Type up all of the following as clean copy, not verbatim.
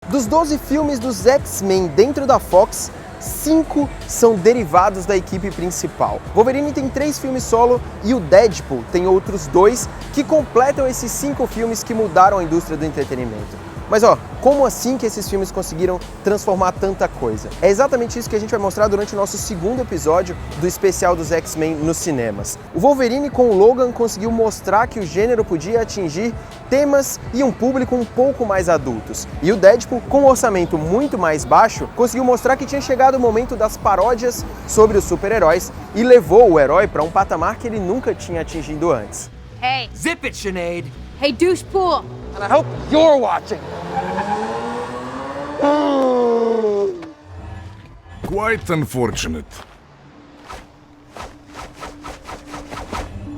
Dos 12 filmes dos X-Men dentro da Fox, 5 são derivados da equipe principal. Wolverine tem 3 filmes solo e o Deadpool tem outros 2 que completam esses 5 filmes que mudaram a indústria do entretenimento. Mas como assim que esses filmes conseguiram transformar tanta coisa? É exatamente isso que a gente vai mostrar durante o nosso segundo episódio do especial dos X-Men nos cinemas. O Wolverine com o Logan conseguiu mostrar que o gênero podia atingir temas e um público um pouco mais adultos. E o Deadpool, com um orçamento muito mais baixo, conseguiu mostrar que tinha chegado o momento das paródias sobre os super-heróis e levou o herói para um patamar que ele nunca tinha atingido antes. Hey. Zip it, Sinead. Hey, douchepool. And I hope you're watching. Quite unfortunate.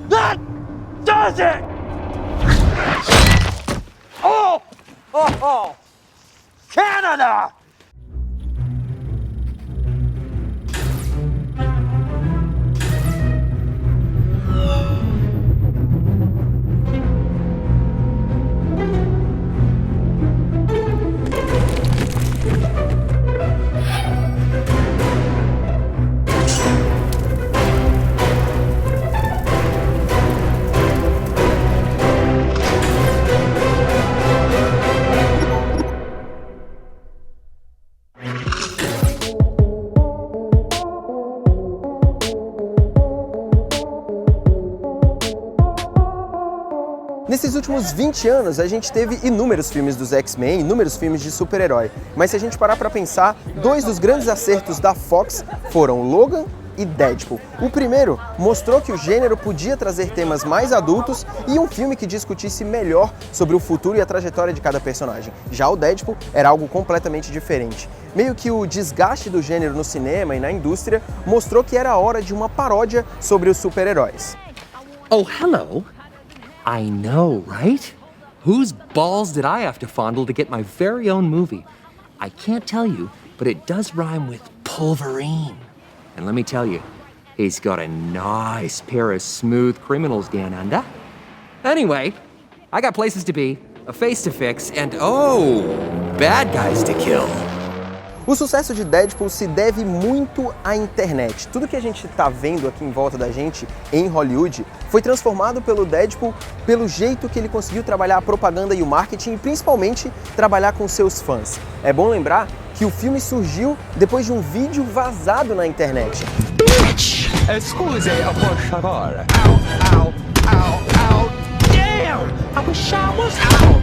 That does it! Oh! Oh! Canada! Nesses últimos 20 anos, a gente teve inúmeros filmes dos X-Men, inúmeros filmes de super-herói. Mas se a gente parar pra pensar, 2 dos grandes acertos da Fox foram Logan e Deadpool. O primeiro mostrou que o gênero podia trazer temas mais adultos e um filme que discutisse melhor sobre o futuro e a trajetória de cada personagem. Já o Deadpool era algo completamente diferente. Meio que o desgaste do gênero no cinema e na indústria mostrou que era a hora de uma paródia sobre os super-heróis. Oh, hello. I know, right? Whose balls did I have to fondle to get my very own movie? I can't tell you, but it does rhyme with Wolverine. And let me tell you, he's got a nice pair of smooth criminals down under. Anyway, I got places to be, a face to fix, and bad guys to kill. O sucesso de Deadpool se deve muito à internet. Tudo que a gente está vendo aqui em volta da gente em Hollywood foi transformado pelo Deadpool pelo jeito que ele conseguiu trabalhar a propaganda e o marketing e principalmente trabalhar com seus fãs. É bom lembrar que o filme surgiu depois de um vídeo vazado na internet. Bitch! Excuse, por favor. Ow, ow, ow, ow. Damn! I wish I was out.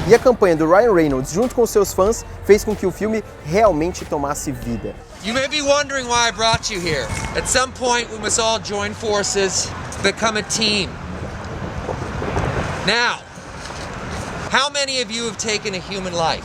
E a campanha do Ryan Reynolds junto com seus fãs fez com que o filme realmente tomasse vida. You may be wondering why I brought you here. At some point, we must all join forces to become a team. Now, how many of you have taken a human life?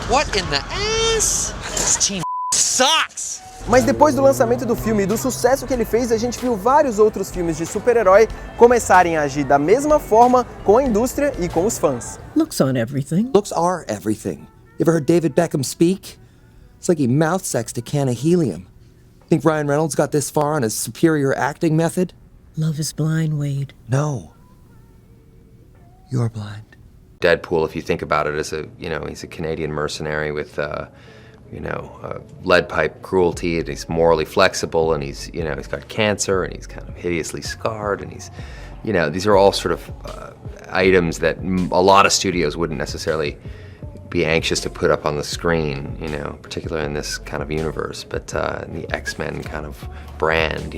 What in the ass? This team sucks! Mas depois do lançamento do filme e do sucesso que ele fez, a gente viu vários outros filmes de super-herói começarem a agir da mesma forma com a indústria e com os fãs. Looks aren't everything. Looks are everything. You ever heard David Beckham speak? It's like he mouth sexed a can of helium. Think Ryan Reynolds got this far on his superior acting method? Love is blind, Wade. No. You're blind. Deadpool, if you think about it, is he's a Canadian mercenary with lead pipe cruelty, and he's morally flexible, and he's got cancer, and he's kind of hideously scarred, and he's, these are all sort of items that a lot of studios wouldn't necessarily be anxious to put up on the screen, particularly in this kind of universe, but in the X-Men kind of brand,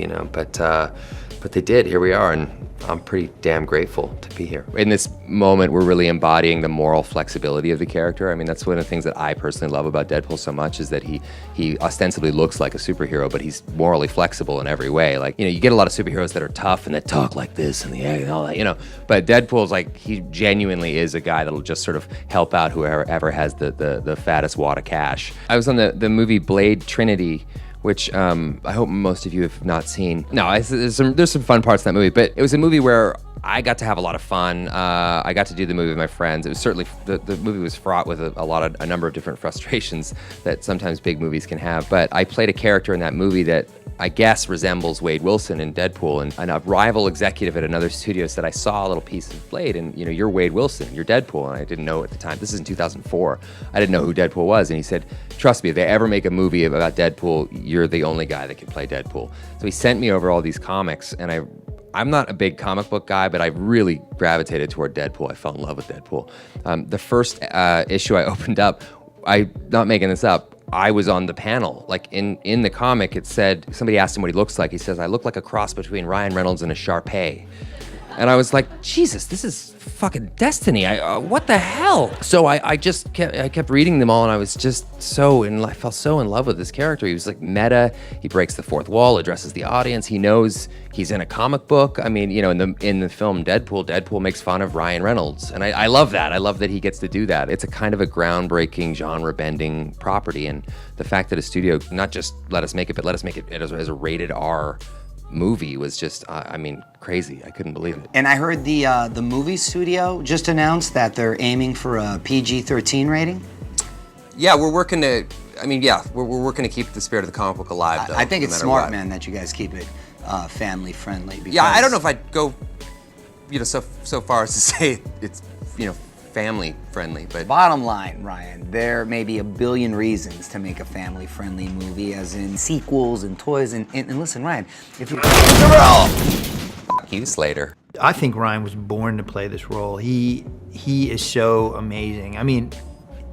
but they did. Here we are, and I'm pretty damn grateful to be here. In this moment, we're really embodying the moral flexibility of the character. I mean, that's one of the things that I personally love about Deadpool so much, is that he ostensibly looks like a superhero, but he's morally flexible in every way. Like, you get a lot of superheroes that are tough and that talk like this and all that, But Deadpool's like, he genuinely is a guy that'll just sort of help out whoever has the fattest wad of cash. I was on the movie Blade Trinity, which I hope most of you have not seen. No, there's some fun parts in that movie, but it was a movie where I got to have a lot of fun. I got to do the movie with my friends. It was certainly, the movie was fraught with a number of different frustrations that sometimes big movies can have, but I played a character in that movie that I guess, resembles Wade Wilson in Deadpool. And a rival executive at another studio said, I saw a little piece of Blade and, you know, you're Wade Wilson, you're Deadpool. And I didn't know at the time. This is in 2004. I didn't know who Deadpool was. And he said, trust me, if they ever make a movie about Deadpool, you're the only guy that can play Deadpool. So he sent me over all these comics, and I'm not a big comic book guy, but I really gravitated toward Deadpool. I fell in love with Deadpool. The first issue I opened up, I'm not making this up, I was on the panel. Like in the comic, it said, somebody asked him what he looks like. He says, I look like a cross between Ryan Reynolds and a Shar-Pei. And I was like, Jesus, this is fucking destiny. What the hell? So I kept reading them all, and I was just I fell so in love with this character. He was like meta. He breaks the fourth wall, addresses the audience. He knows he's in a comic book. I mean, you know, in the film Deadpool makes fun of Ryan Reynolds, and I love that. I love that he gets to do that. It's a kind of a groundbreaking, genre-bending property, and the fact that a studio not just let us make it, but let us make it as a rated R movie was just, I mean, crazy. I couldn't believe it. And I heard the movie studio just announced that they're aiming for a PG-13 rating. Yeah, we're working to keep the spirit of the comic book alive, though. I think it's smart, man, that you guys keep it family friendly. Yeah, I don't know if I'd go, you know, so far as to say it's, you know, family friendly, but bottom line, Ryan, there may be a billion reasons to make a family friendly movie, as in sequels and toys, and listen, Ryan, if you fuck you, Slater. I think Ryan was born to play this role. He is so amazing. I mean,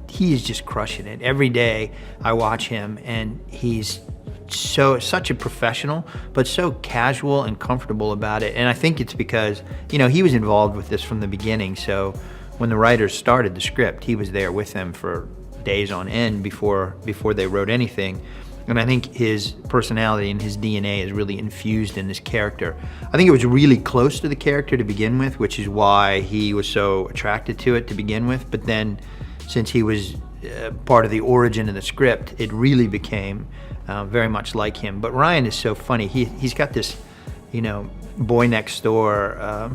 he is just crushing it. Every day I watch him, and he's such a professional, but so casual and comfortable about it. And I think it's because, you know, he was involved with this from the beginning, so when the writers started the script, he was there with them for days on end before they wrote anything. And I think his personality and his DNA is really infused in this character. I think it was really close to the character to begin with, which is why he was so attracted to it to begin with. But then, since he was part of the origin of the script, it really became very much like him. But Ryan is so funny. He's got this, you know, boy next door,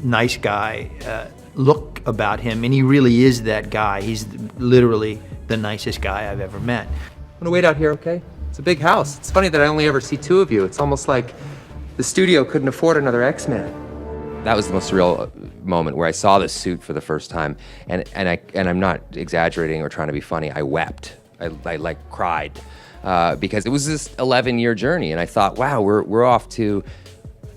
nice guy look about him, and he really is that guy. He's literally the nicest guy I've ever met. I'm gonna wait out here, okay? It's a big house. It's funny that I only ever see two of you. It's almost like the studio couldn't afford another X-Men. That was the most surreal moment where I saw this suit for the first time, and I'm not exaggerating or trying to be funny. I wept. I like cried because it was this 11-year journey, and I thought, wow, we're off to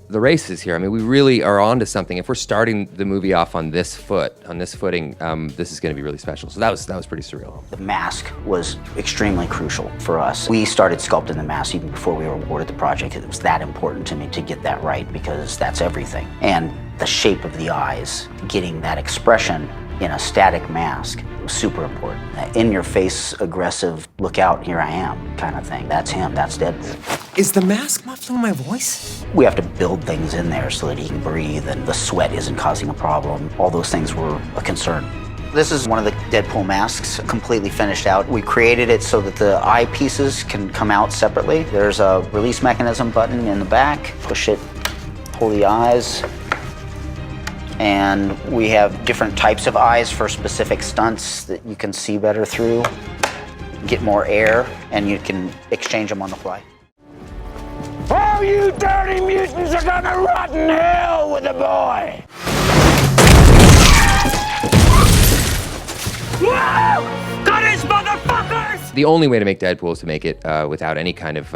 the races here. I mean, we really are onto something. If we're starting the movie off on this footing, this is going to be really special. So that was pretty surreal. The mask was extremely crucial for us. We started sculpting the mask even before we were awarded the project. It was that important to me to get that right, because that's everything. And the shape of the eyes, getting that expression in a static mask was super important. That in-your-face, aggressive, look out, here I am kind of thing. That's him, that's Deadpool. Is the mask muffling my voice? We have to build things in there so that he can breathe and the sweat isn't causing a problem. All those things were a concern. This is one of the Deadpool masks, completely finished out. We created it so that the eye pieces can come out separately. There's a release mechanism button in the back. Push it, pull the eyes. And we have different types of eyes for specific stunts that you can see better through, get more air, and you can exchange them on the fly. All you dirty mutants are gonna rot in hell with the boy! Whoa! Got his motherfuckers! The only way to make Deadpool is to make it without any kind of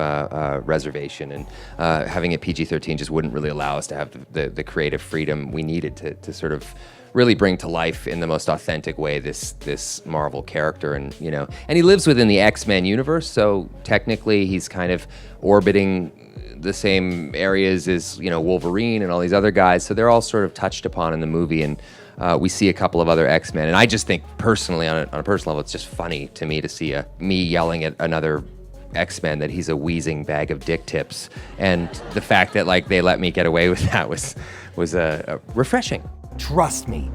reservation, and having it PG-13 just wouldn't really allow us to have the creative freedom we needed to sort of really bring to life in the most authentic way this Marvel character. And you know, and he lives within the X-Men universe, so technically he's kind of orbiting the same areas as, you know, Wolverine and all these other guys, so they're all sort of touched upon in the movie. And we see a couple of other X-Men, and I just think personally, on a personal level, it's just funny to me to see me yelling at another X-Men that he's a wheezing bag of dick tips, and the fact that like they let me get away with that was refreshing. Trust me,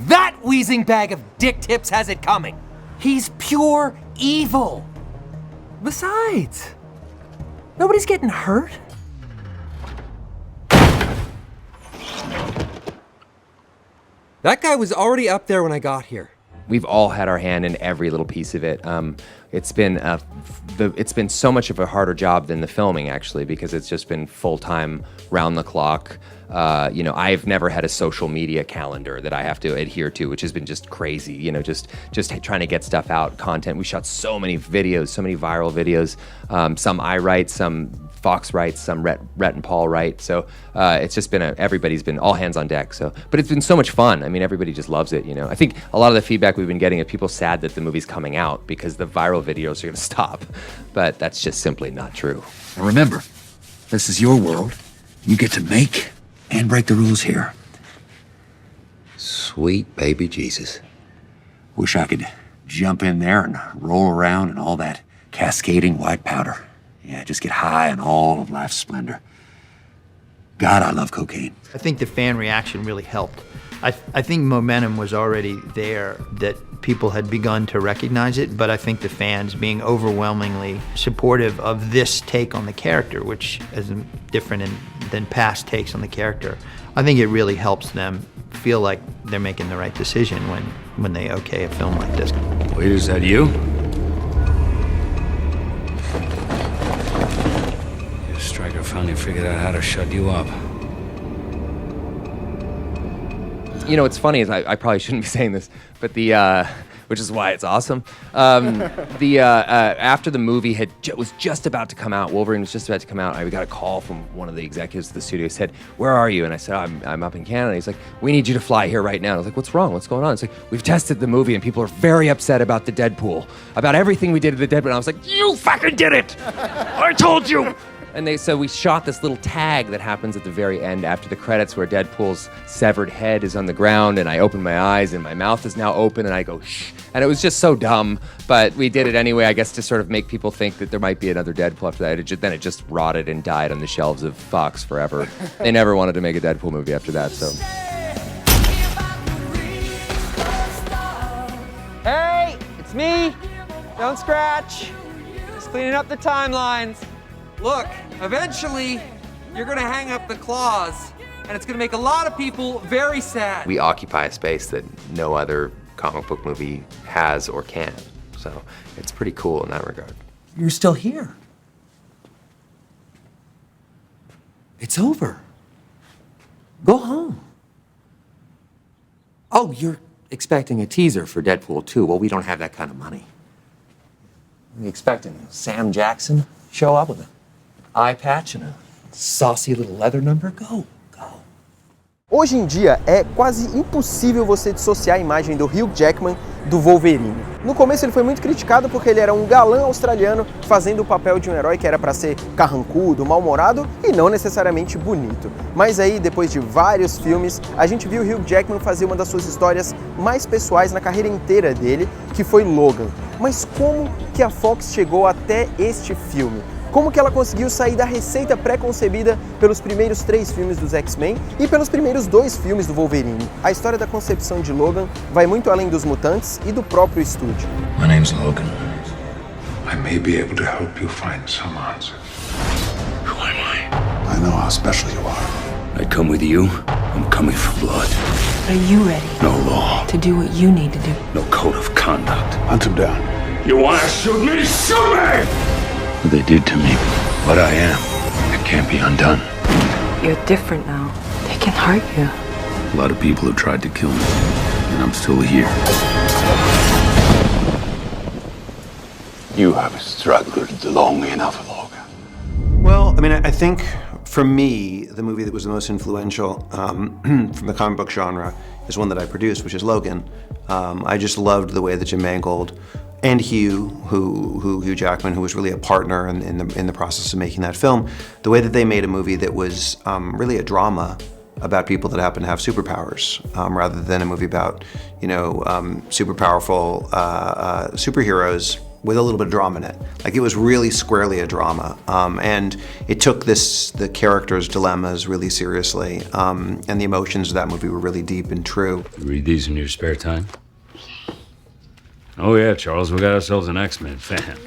that wheezing bag of dick tips has it coming. He's pure evil. Besides, nobody's getting hurt. That guy was already up there when I got here. We've all had our hand in every little piece of it. It's been so much of a harder job than the filming, actually, because it's just been full-time, round the clock. You know, I've never had a social media calendar that I have to adhere to, which has been just crazy. You know, just trying to get stuff out, content. We shot so many videos, so many viral videos. Some I write, some Fox writes, some Rhett and Paul write. So it's just been everybody's been all hands on deck. So, but it's been so much fun. I mean, everybody just loves it. You know, I think a lot of the feedback we've been getting is people sad that the movie's coming out because the viral videos are going to stop. But that's just simply not true. And remember, this is your world. You get to make and break the rules here. Sweet baby Jesus. Wish I could jump in there and roll around in all that cascading white powder. Yeah, just get high on all of life's splendor. God, I love cocaine. I think the fan reaction really helped. I think momentum was already there, that people had begun to recognize it, but I think the fans being overwhelmingly supportive of this take on the character, which is different than past takes on the character, I think it really helps them feel like they're making the right decision when they okay a film like this. Wait, is that you? Your striker finally figured out how to shut you up. You know, what's funny is I probably shouldn't be saying this, but which is why it's awesome. After the movie was just about to come out, Wolverine was just about to come out, we got a call from one of the executives of the studio. Said, "Where are you?" And I said, I'm up in Canada. He's like, "We need you to fly here right now." And I was like, "What's wrong? What's going on?" It's like, "We've tested the movie and people are very upset about the Deadpool, about everything we did to the Deadpool." And I was like, "You fucking did it! I told you!" And so we shot this little tag that happens at the very end after the credits where Deadpool's severed head is on the ground and I open my eyes and my mouth is now open and I go, shh. And it was just so dumb, but we did it anyway, I guess, to sort of make people think that there might be another Deadpool after that. Then it just rotted and died on the shelves of Fox forever. They never wanted to make a Deadpool movie after that, so. Hey, it's me. Don't scratch. Just cleaning up the timelines. Look, eventually, you're gonna hang up the claws, and it's gonna make a lot of people very sad. We occupy a space that no other comic book movie has or can. So it's pretty cool in that regard. You're still here. It's over. Go home. Oh, you're expecting a teaser for Deadpool 2. Well, we don't have that kind of money. Are you expecting Sam Jackson show up with an eye patch and a saucy little leather number? Go. Hoje em dia, é quase impossível você dissociar a imagem do Hugh Jackman do Wolverine. No começo ele foi muito criticado porque ele era um galã australiano fazendo o papel de um herói que era para ser carrancudo, mal-humorado e não necessariamente bonito. Mas aí, depois de vários filmes, a gente viu o Hugh Jackman fazer uma das suas histórias mais pessoais na carreira inteira dele, que foi Logan. Mas como que a Fox chegou até este filme? Como que ela conseguiu sair da receita pré-concebida pelos primeiros 3 filmes dos X-Men e pelos primeiros 2 filmes do Wolverine? A história da concepção de Logan vai muito além dos mutantes e do próprio estúdio. My name's Logan. I may be able to help you find some answers. Who am I? I know how special you are. I come with you. I'm coming for blood. Are you ready? No law. To do what you need to do? No code of conduct. Hunt him down. You wanna shoot me? Shoot me! What they did to me. What I am. It can't be undone. You're different now. They can hurt you. A lot of people have tried to kill me. And I'm still here. You have struggled long enough, Logan. Well, I mean, I think for me, the movie that was the most influential from the comic book genre is one that I produced, which is Logan. I just loved the way that Jim Mangold and Hugh Jackman, who was really a partner in the process of making that film, the way that they made a movie that was really a drama about people that happen to have superpowers, rather than a movie about, super powerful superheroes with a little bit of drama in it. Like, it was really squarely a drama, and it took the characters' dilemmas really seriously, and the emotions of that movie were really deep and true. You read these in your spare time? Oh yeah, Charles, we got ourselves an X-Men fan.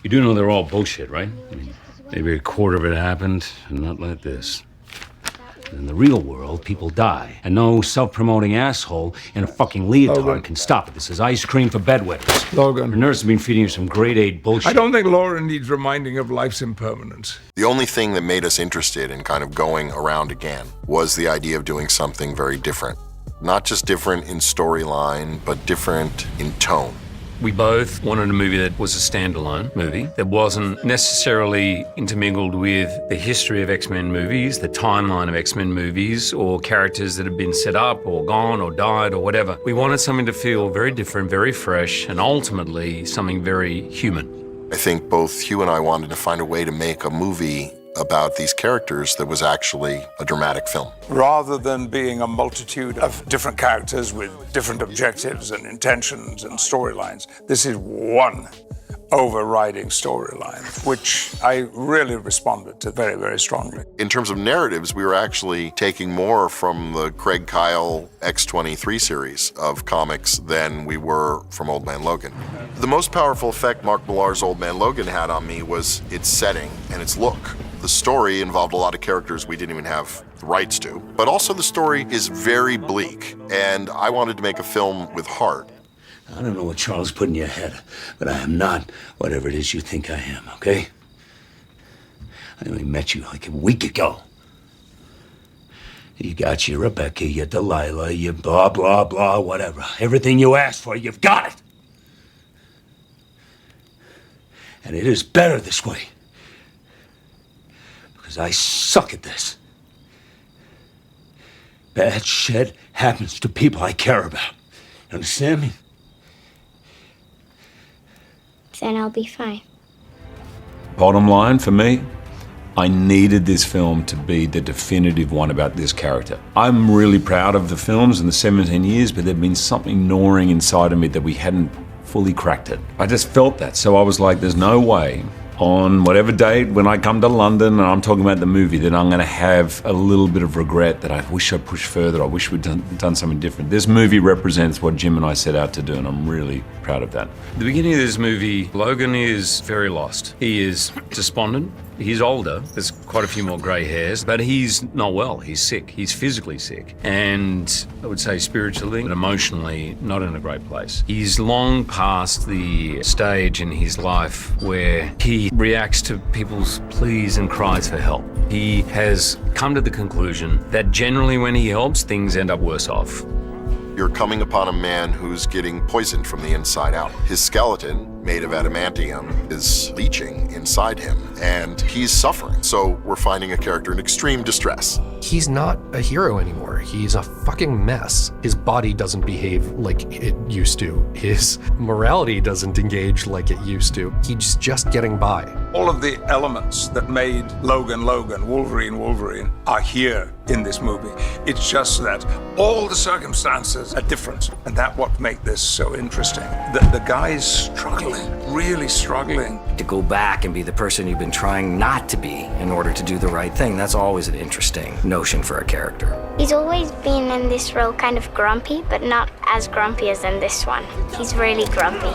You do know they're all bullshit, right? I mean, maybe a quarter of it happened, and not like this. In the real world, people die, and no self-promoting asshole in a fucking leotard Logan. can stop it. This is ice cream for bedwetters. Logan. Your nurse has been feeding you some grade 8 bullshit. I don't think Laura needs reminding of life's impermanence. The only thing that made us interested in kind of going around again was the idea of doing something very different. Not just different in storyline, but different in tone. We both wanted a movie that was a standalone movie, that wasn't necessarily intermingled with the history of X-Men movies, the timeline of X-Men movies, or characters that have been set up or gone or died or whatever. We wanted something to feel very different, very fresh, and ultimately something very human. I think both Hugh and I wanted to find a way to make a movie about these characters that was actually a dramatic film. Rather than being a multitude of different characters with different objectives and intentions and storylines, this is one overriding storyline, which I really responded to very, very strongly. In terms of narratives, we were actually taking more from the Craig Kyle X-23 series of comics than we were from Old Man Logan. The most powerful effect Mark Millar's Old Man Logan had on me was its setting and its look. The story involved a lot of characters we didn't even have the rights to, but also the story is very bleak, and I wanted to make a film with heart. I don't know what Charles put in your head, but I am not whatever it is you think I am, okay? I only met you like a week ago. You got your Rebecca, your Delilah, your blah, blah, blah, whatever. Everything you asked for, you've got it. And it is better this way. Because I suck at this. Bad shit happens to people I care about. You understand me? Then I'll be fine. Bottom line for me, I needed this film to be the definitive one about this character. I'm really proud of the films in the 17 years, but there'd been something gnawing inside of me that we hadn't fully cracked it. I just felt that, so I was like, there's no way on whatever date when I come to London and I'm talking about the movie that I'm gonna have a little bit of regret that I wish I pushed further, I wish we'd done something different. This movie represents what Jim and I set out to do, and I'm really proud of that. At the beginning of this movie, Logan is very lost. He is despondent. He's older. There's quite a few more grey hairs, but he's not well. He's sick. He's physically sick. And I would say spiritually, but emotionally, not in a great place. He's long past the stage in his life where he reacts to people's pleas and cries for help. He has come to the conclusion that generally when he helps, things end up worse off. You're coming upon a man who's getting poisoned from the inside out. His skeleton, made of adamantium, is leaching inside him, and he's suffering. So we're finding a character in extreme distress. He's not a hero anymore. He's a fucking mess. His body doesn't behave like it used to. His morality doesn't engage like it used to. He's just getting by. All of the elements that made Logan, Wolverine, are here in this movie. It's just that all the circumstances are different, and that's what makes this so interesting. The guy's struggling, really struggling. To go back and be the person you've been trying not to be in order to do the right thing, that's always an interesting notion for a character. He's always been in this role kind of grumpy, but not as grumpy as in this one. He's really grumpy.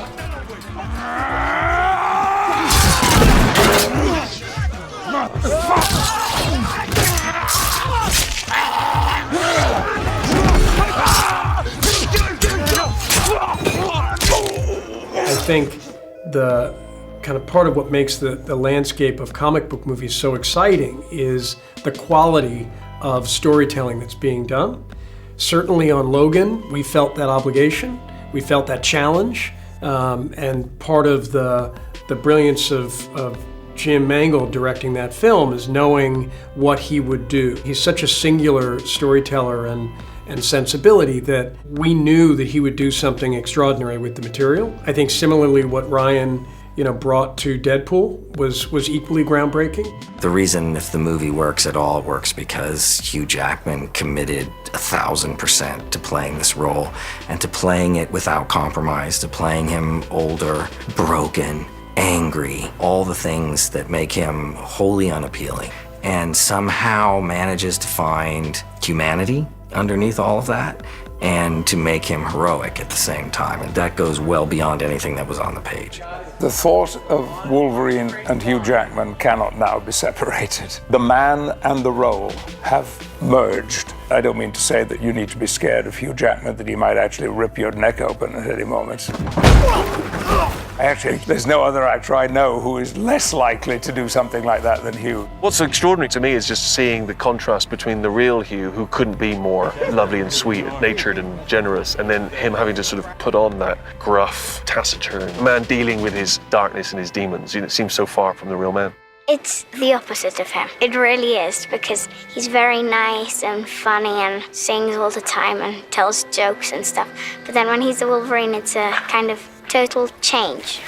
I think the kind of part of what makes the landscape of comic book movies so exciting is the quality of storytelling that's being done. Certainly on Logan, we felt that obligation, we felt that challenge, and part of the brilliance of Jim Mangold directing that film is knowing what he would do. He's such a singular storyteller and sensibility that we knew that he would do something extraordinary with the material. I think similarly what Ryan brought to Deadpool was equally groundbreaking. The reason if the movie works at all works because Hugh Jackman committed 1,000% to playing this role and to playing it without compromise, to playing him older, broken, angry, all the things that make him wholly unappealing, and somehow manages to find humanity underneath all of that, and to make him heroic at the same time. And that goes well beyond anything that was on the page. The thought of Wolverine and Hugh Jackman cannot now be separated. The man and the role have merged. I don't mean to say that you need to be scared of Hugh Jackman, that he might actually rip your neck open at any moment. Actually, there's no other actor I know who is less likely to do something like that than Hugh. What's extraordinary to me is just seeing the contrast between the real Hugh, who couldn't be more lovely and sweet, natured and generous, and then him having to sort of put on that gruff, taciturn man dealing with his darkness and his demons. It seems so far from the real man. It's the opposite of him. It really is, because he's very nice and funny and sings all the time and tells jokes and stuff. But then when he's the Wolverine, it's a kind of total change.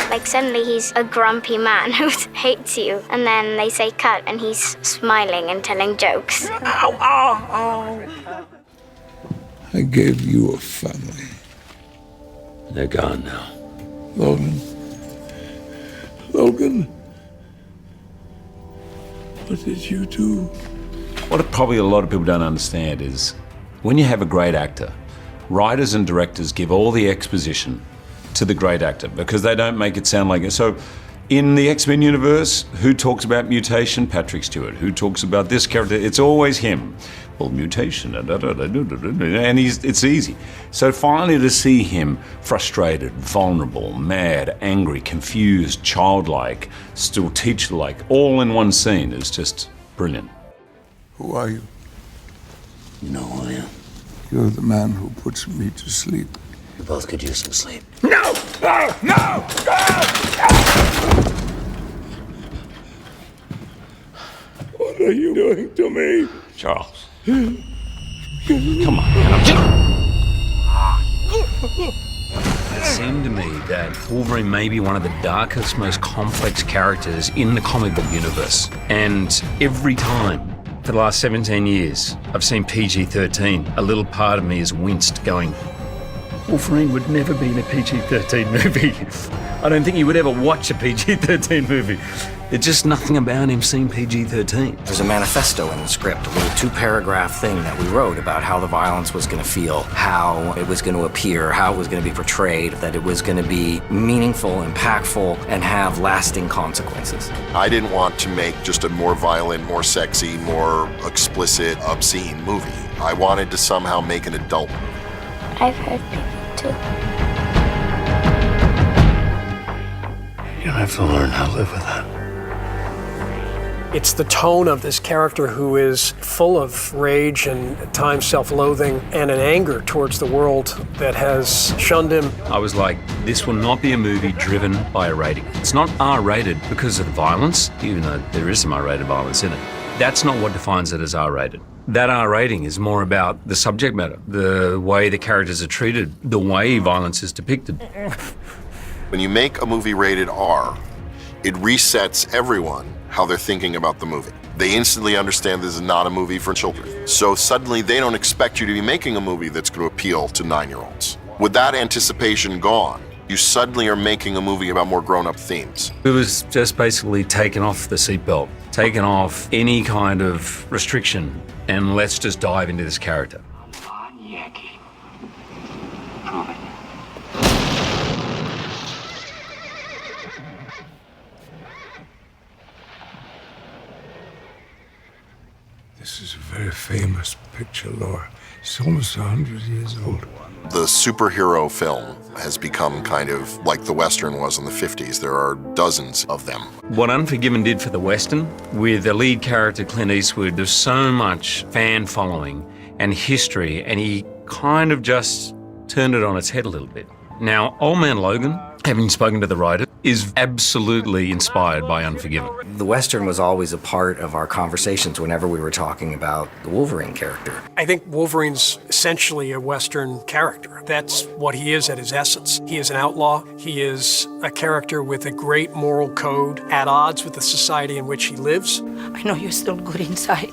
Like suddenly he's a grumpy man who hates you, and then they say cut and he's smiling and telling jokes. Ow, ow, ow. I gave you a family. They're gone now. Logan. Logan. What did you do? What probably a lot of people don't understand is when you have a great actor, writers and directors give all the exposition to the great actor because they don't make it sound like it. So in the X-Men universe, who talks about mutation? Patrick Stewart. Who talks about this character? It's always him. Well, mutation, and it's easy. So finally to see him frustrated, vulnerable, mad, angry, confused, childlike, still teacher-like, all in one scene is just brilliant. Who are you? You know who I am. You're the man who puts me to sleep. We both could use some sleep. No! No! No! What are you doing to me? Charles. Come on, It seemed to me that Wolverine may be one of the darkest, most complex characters in the comic book universe. And every time for the last 17 years, I've seen PG-13, a little part of me has winced going, Wolverine would never be in a PG-13 movie. I don't think he would ever watch a PG-13 movie. There's just nothing about him seeing PG-13. There's a manifesto in the script, a little 2-paragraph thing that we wrote about how the violence was going to feel, how it was going to appear, how it was going to be portrayed, that it was going to be meaningful, impactful, and have lasting consequences. I didn't want to make just a more violent, more sexy, more explicit, obscene movie. I wanted to somehow make an adult. I've heard people too. You have to learn how to live with that. It's the tone of this character who is full of rage and at times self-loathing and an anger towards the world that has shunned him. I was like, this will not be a movie driven by a rating. It's not R-rated because of the violence, even though there is some R-rated violence in it. That's not what defines it as R-rated. That R rating is more about the subject matter, the way the characters are treated, the way violence is depicted. When you make a movie rated R, it resets everyone how they're thinking about the movie. They instantly understand this is not a movie for children. So suddenly they don't expect you to be making a movie that's going to appeal to 9-year-olds. With that anticipation gone, you suddenly are making a movie about more grown-up themes. It was just basically taking off the seatbelt, taking off any kind of restriction, and let's just dive into this character. This is a very famous picture, Laura. It's almost 100 years old. The superhero film has become kind of like the Western was in the 50s. There are dozens of them. What Unforgiven did for the Western, with the lead character Clint Eastwood, there's so much fan following and history, and he kind of just turned it on its head a little bit. Now, Old Man Logan, having spoken to the writer, is absolutely inspired by Unforgiven. The Western was always a part of our conversations whenever we were talking about the Wolverine character. I think Wolverine's essentially a Western character. That's what he is at his essence. He is an outlaw. He is a character with a great moral code, at odds with the society in which he lives. I know you're still good inside.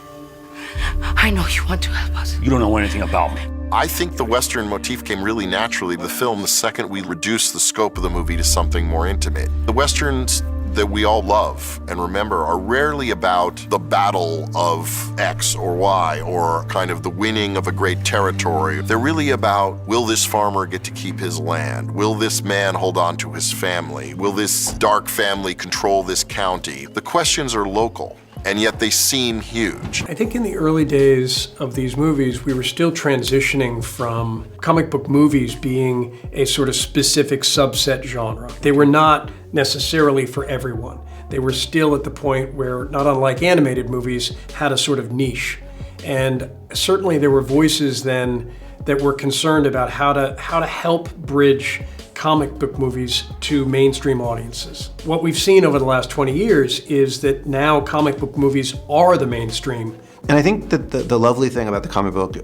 I know you want to help us. You don't know anything about me. I think the Western motif came really naturally to the film the second we reduced the scope of the movie to something more intimate. The Westerns that we all love and remember are rarely about the battle of X or Y or kind of the winning of a great territory. They're really about, will this farmer get to keep his land? Will this man hold on to his family? Will this dark family control this county? The questions are local, and yet they seem huge. I think in the early days of these movies, we were still transitioning from comic book movies being a sort of specific subset genre. They were not necessarily for everyone. They were still at the point where, not unlike animated movies, had a sort of niche. And certainly there were voices then that were concerned about how to help bridge comic book movies to mainstream audiences. What we've seen over the last 20 years is that now comic book movies are the mainstream. And I think that the lovely thing about the comic book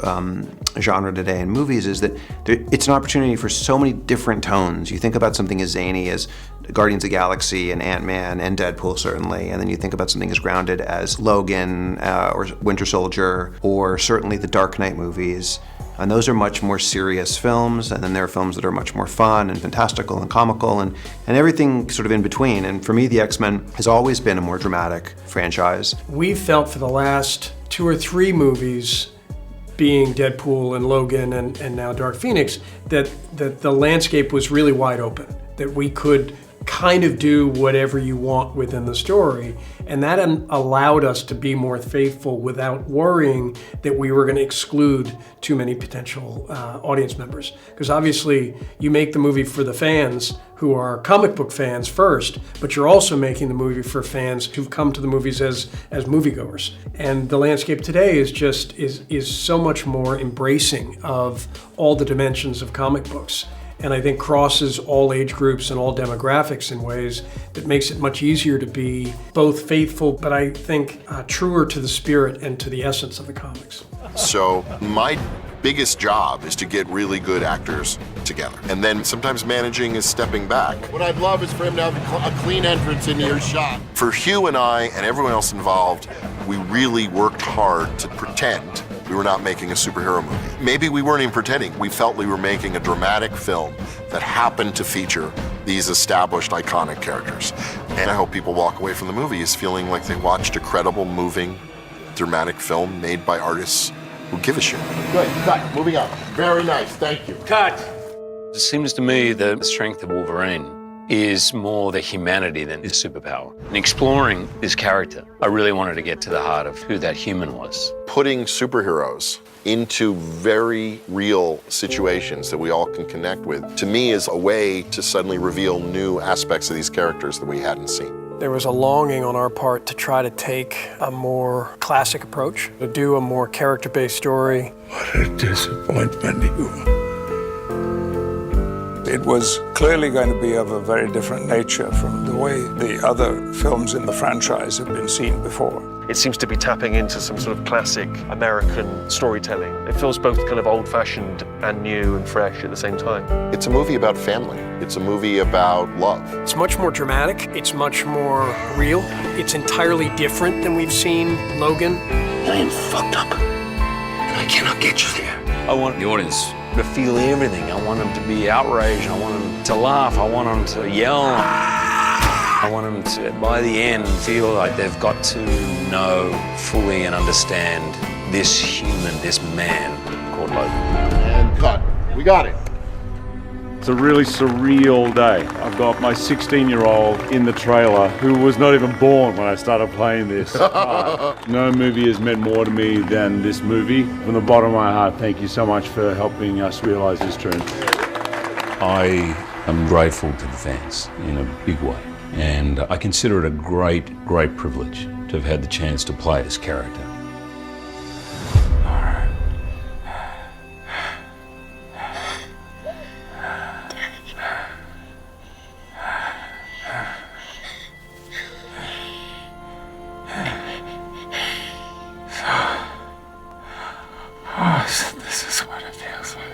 genre today in movies is that it's an opportunity for so many different tones. You think about something as zany as Guardians of the Galaxy and Ant-Man and Deadpool certainly, and then you think about something as grounded as Logan or Winter Soldier or certainly the Dark Knight movies. And those are much more serious films, and then there are films that are much more fun and fantastical and comical and everything sort of in between. And for me, the X-Men has always been a more dramatic franchise. We felt for the last 2 or 3 movies, being Deadpool and Logan and now Dark Phoenix, that the landscape was really wide open, that we could kind of do whatever you want within the story. And that allowed us to be more faithful without worrying that we were going to exclude too many potential audience members. Because obviously you make the movie for the fans who are comic book fans first, but you're also making the movie for fans who've come to the movies as moviegoers. And the landscape today is so much more embracing of all the dimensions of comic books. And I think crosses all age groups and all demographics in ways that makes it much easier to be both faithful, but I think truer to the spirit and to the essence of the comics. So my biggest job is to get really good actors together. And then sometimes managing is stepping back. What I'd love is for him to have a clean entrance into your shot. For Hugh and I and everyone else involved, we really worked hard to pretend we were not making a superhero movie. Maybe we weren't even pretending. We felt we were making a dramatic film that happened to feature these established, iconic characters. And I hope people walk away from the movies feeling like they watched a credible, moving, dramatic film made by artists who give a shit. Good, cut, moving on. Very nice, thank you. Cut! It seems to me the strength of Wolverine is more the humanity than his superpower. In exploring this character, I really wanted to get to the heart of who that human was. Putting superheroes into very real situations that we all can connect with, to me, is a way to suddenly reveal new aspects of these characters that we hadn't seen. There was a longing on our part to try to take a more classic approach, to do a more character-based story. What a disappointment you are. It was clearly going to be of a very different nature from the way the other films in the franchise have been seen before. It seems to be tapping into some sort of classic American storytelling. It feels both kind of old-fashioned and new and fresh at the same time. It's a movie about family. It's a movie about love. It's much more dramatic. It's much more real. It's entirely different than we've seen Logan. I am fucked up. I cannot get you there. I want the audience to feel everything. I want them to be outraged. I want them to laugh. I want them to yell. I want them to, by the end, feel like they've got to know fully and understand this human, this man called Logan. And cut. We got it. It's a really surreal day. I've got my 16-year-old in the trailer who was not even born when I started playing this. No movie has meant more to me than this movie. From the bottom of my heart, thank you so much for helping us realize this dream. I am grateful to the fans in a big way. And I consider it a great, great privilege to have had the chance to play this character. This is what it feels like.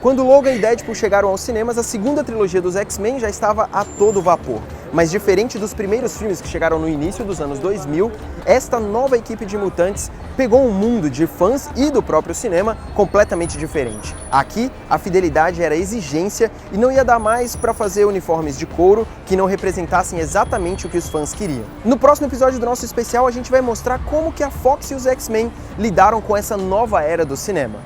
Quando Logan e Deadpool chegaram aos cinemas, a segunda trilogia dos X-Men já estava a todo vapor. Mas diferente dos primeiros filmes que chegaram no início dos anos 2000, esta nova equipe de mutantes pegou um mundo de fãs e do próprio cinema completamente diferente. Aqui, a fidelidade era exigência e não ia dar mais para fazer uniformes de couro que não representassem exatamente o que os fãs queriam. No próximo episódio do nosso especial, a gente vai mostrar como que a Fox e os X-Men lidaram com essa nova era do cinema.